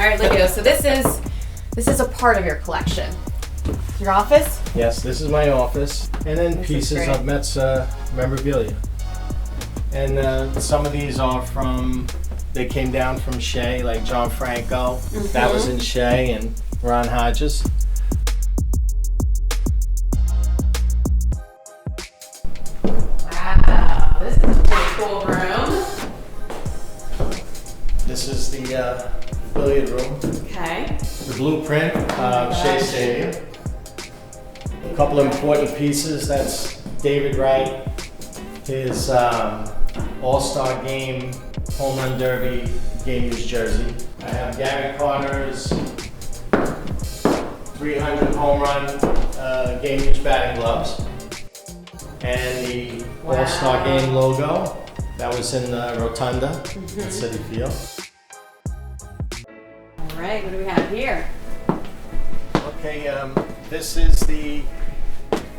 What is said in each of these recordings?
right, Livio. So this is a part of your collection. Your office? Yes, this is my office, and then This is pieces great. of Mets memorabilia. And some of these are they came down from Shea, like John Franco. That was in Shea, and Ron Hodges. Wow, this is a pretty cool room. This is the billiard room. Okay. The blueprint, Shea Stadium. A couple of important pieces. That's David Wright, his All-Star Game Home Run Derby game used jersey. I have Gary Carter's 300 home run game used batting gloves. And the All-Star Game logo that was in the Rotunda at Citi Field. All right, what do we have here? Okay, this is the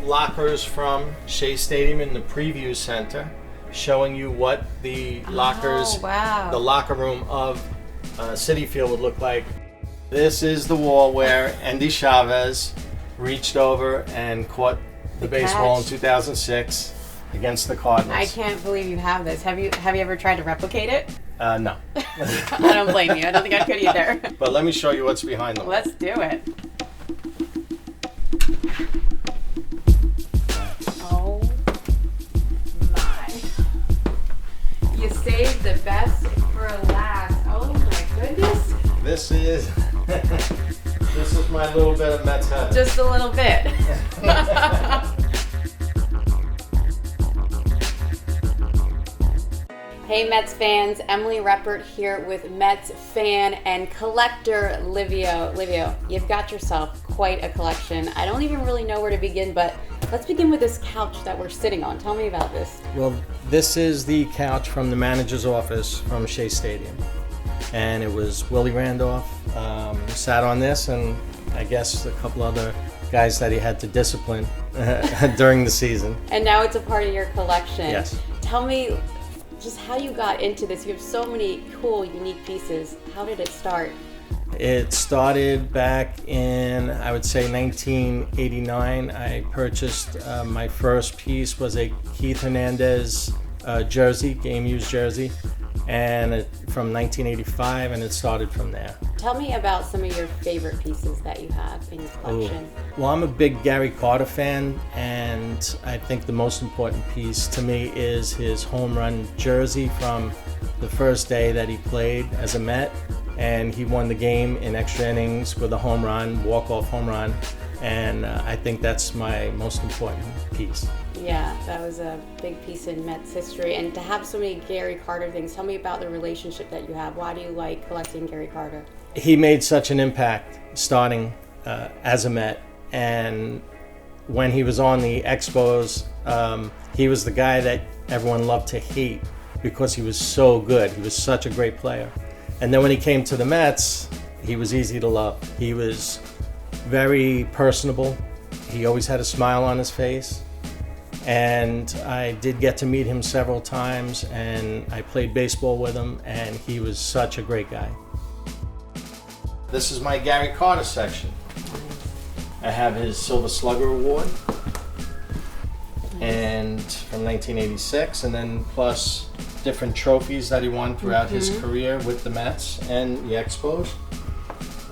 lockers from Shea Stadium in the preview center, showing you what the lockers, the locker room of Citi Field would look like. This is the wall where Endy Chavez reached over and caught the baseball in 2006 against the Cardinals. I can't believe you have this. Have you ever tried to replicate it? No. I don't blame you. I don't think I could either. But let me show you what's behind them. Let's do it. Oh my. You saved the best for last. Oh my goodness. This is my little bit of Mets heaven. Just a little bit. Hey Mets fans, Emily Reppert here with Mets fan and collector Livio. Livio, you've got yourself quite a collection. I don't even really know where to begin, but let's begin with this couch that we're sitting on. Tell me about this. Well, this is the couch from the manager's office from Shea Stadium. And it was Willie Randolph sat on this, and I guess a couple other guys that he had to discipline during the season. And now it's a part of your collection. Yes. Tell me just how you got into this. You have so many cool, unique pieces. How did it start? It started back in, I would say, 1989. I purchased my first piece was a Keith Hernandez jersey, game used jersey, and from 1985, and it started from there. Tell me about some of your favorite pieces that you have in your collection. Well, I'm a big Gary Carter fan, and I think the most important piece to me is his home run jersey from the first day that he played as a Met, and he won the game in extra innings with a home run, walk-off home run, and I think that's my most important piece. Yeah, that was a big piece in Mets history, and to have so many Gary Carter things, tell me about the relationship that you have. Why do you like collecting Gary Carter? He made such an impact starting as a Met, and when he was on the Expos, he was the guy that everyone loved to hate because he was so good. He was such a great player. And then when he came to the Mets, he was easy to love. He was very personable. He always had a smile on his face. And I did get to meet him several times, and I played baseball with him, and he was such a great guy. This is my Gary Carter section. I have his Silver Slugger Award, and from 1986, and then plus different trophies that he won throughout his career with the Mets and the Expos.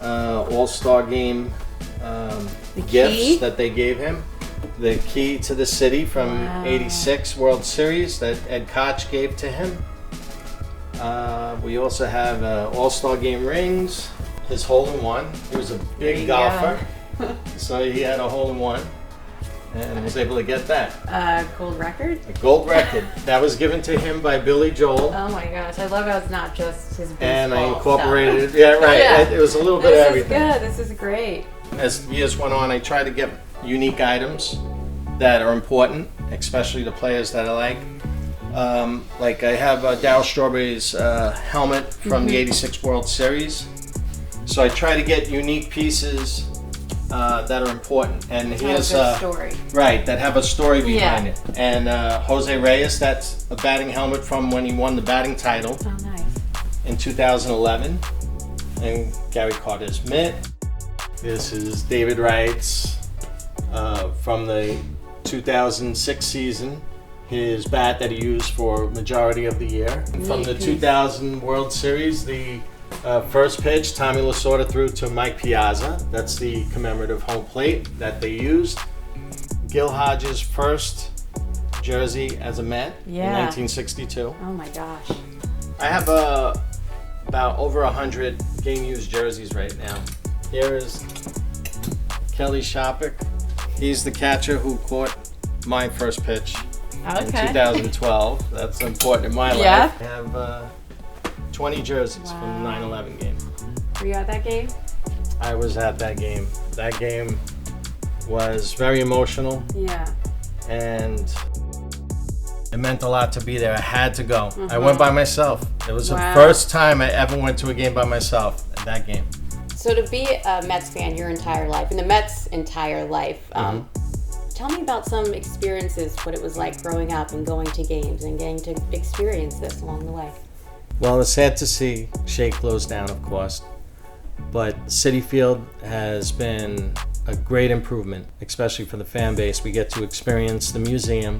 All-Star Game gifts that they gave him. The key to the city from '86 World Series that Ed Koch gave to him. We also have All-Star Game rings. His hole-in-one. He was a big golfer, so he had a hole-in-one, and was able to get that. Gold record? A gold record that was given to him by Billy Joel. Oh my gosh, I love how it's not just his baseball And I incorporated stuff. it. Yeah, right. Yeah. It was a little bit of everything. This is good. This is great. As years went on, I tried to get unique items that are important, especially the players that I like. Like I have Darryl Strawberry's helmet from the '86 World Series. So I try to get unique pieces that are important, and here's a story. Right, that have a story behind it. And Jose Reyes, that's a batting helmet from when he won the batting title Oh, nice. in 2011. and Gary Carter's mitt. This is David Wright's from the 2006 season. His bat that he used for majority of the year. From the 2000 World Series, the first pitch, Tommy Lasorda threw to Mike Piazza. That's the commemorative home plate that they used. Gil Hodges' first jersey as a Met in 1962. Oh my gosh. I have about over 100 game-used jerseys right now. Here is Kelly Shopik. He's the catcher who caught my first pitch in 2012. That's important in my life. I have 20 jerseys from the 9/11 game. Were you at that game? I was at that game. That game was very emotional. Yeah. And it meant a lot to be there. I had to go. I went by myself. It was the first time I ever went to a game by myself at that game. So to be a Mets fan your entire life, and the Mets' entire life, tell me about some experiences, what it was like growing up and going to games and getting to experience this along the way. Well, it's sad to see Shea close down, of course, but Citi Field has been a great improvement, especially for the fan base. We get to experience the museum,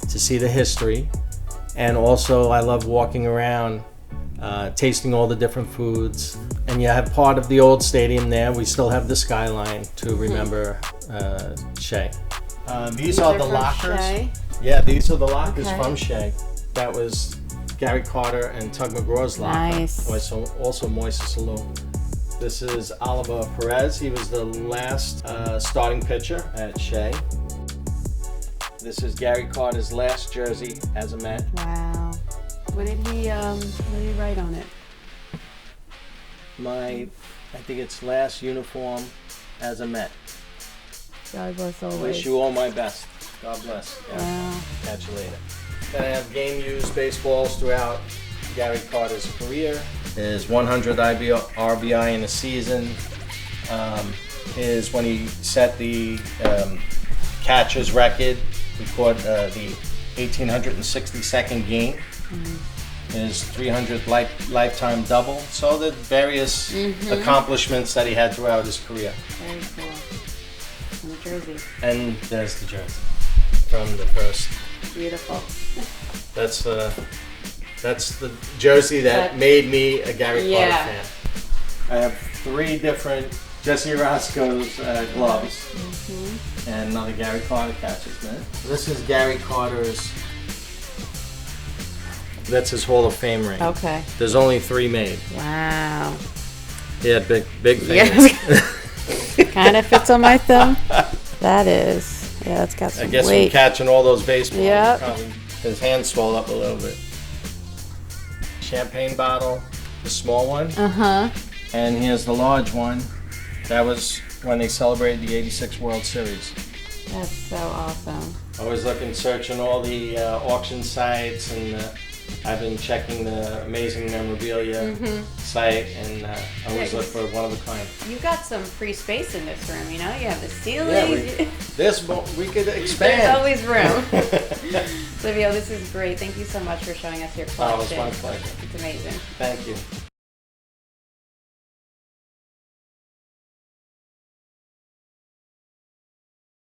to see the history, and also I love walking around, tasting all the different foods. And you have part of the old stadium there. We still have the skyline to remember Shea. These are the lockers. Shea? Yeah, these are the lockers from Shea. That was Gary Carter and Tug McGraw's locker. Nice. Also Moises Alou. This is Oliver Perez. He was the last starting pitcher at Shea. This is Gary Carter's last jersey as a Met. Wow. What did he write on it? I think it's last uniform as a Met. God bless always. Wish you all my best. God bless. Yeah. Wow. Catch you later. Then I have game-used baseballs throughout Gary Carter's career. His 100 RBI in a season. His when he set the catcher's record. He caught the 1862nd game. His 300th lifetime double. So the various accomplishments that he had throughout his career. Very cool. And the jersey. And there's the jersey from the first. Beautiful. That's the jersey that made me a Gary Carter fan. I have 3 different Jesse Roscoe's gloves and another Gary Carter catcher's mitt. This is Gary Carter's. That's his Hall of Fame ring. Okay. There's only 3 made. Wow. He had big fingers. Kind of fits on my thumb. That is. Yeah, it's got some I guess weight. from catching all those baseballs, Yep. his hand swelled up a little bit. Champagne bottle, the small one. And here's the large one. That was when they celebrated the '86 World Series. That's so awesome. Always looking, searching all the auction sites, and I've been checking the Amazing Memorabilia site, and I always look for one of a kind. You got some free space in this room, you know? You have the ceilings. Yeah, we could expand. There's always room. Livio, this is great. Thank you so much for showing us your collection. Oh, it's my pleasure. It's amazing. Thank you.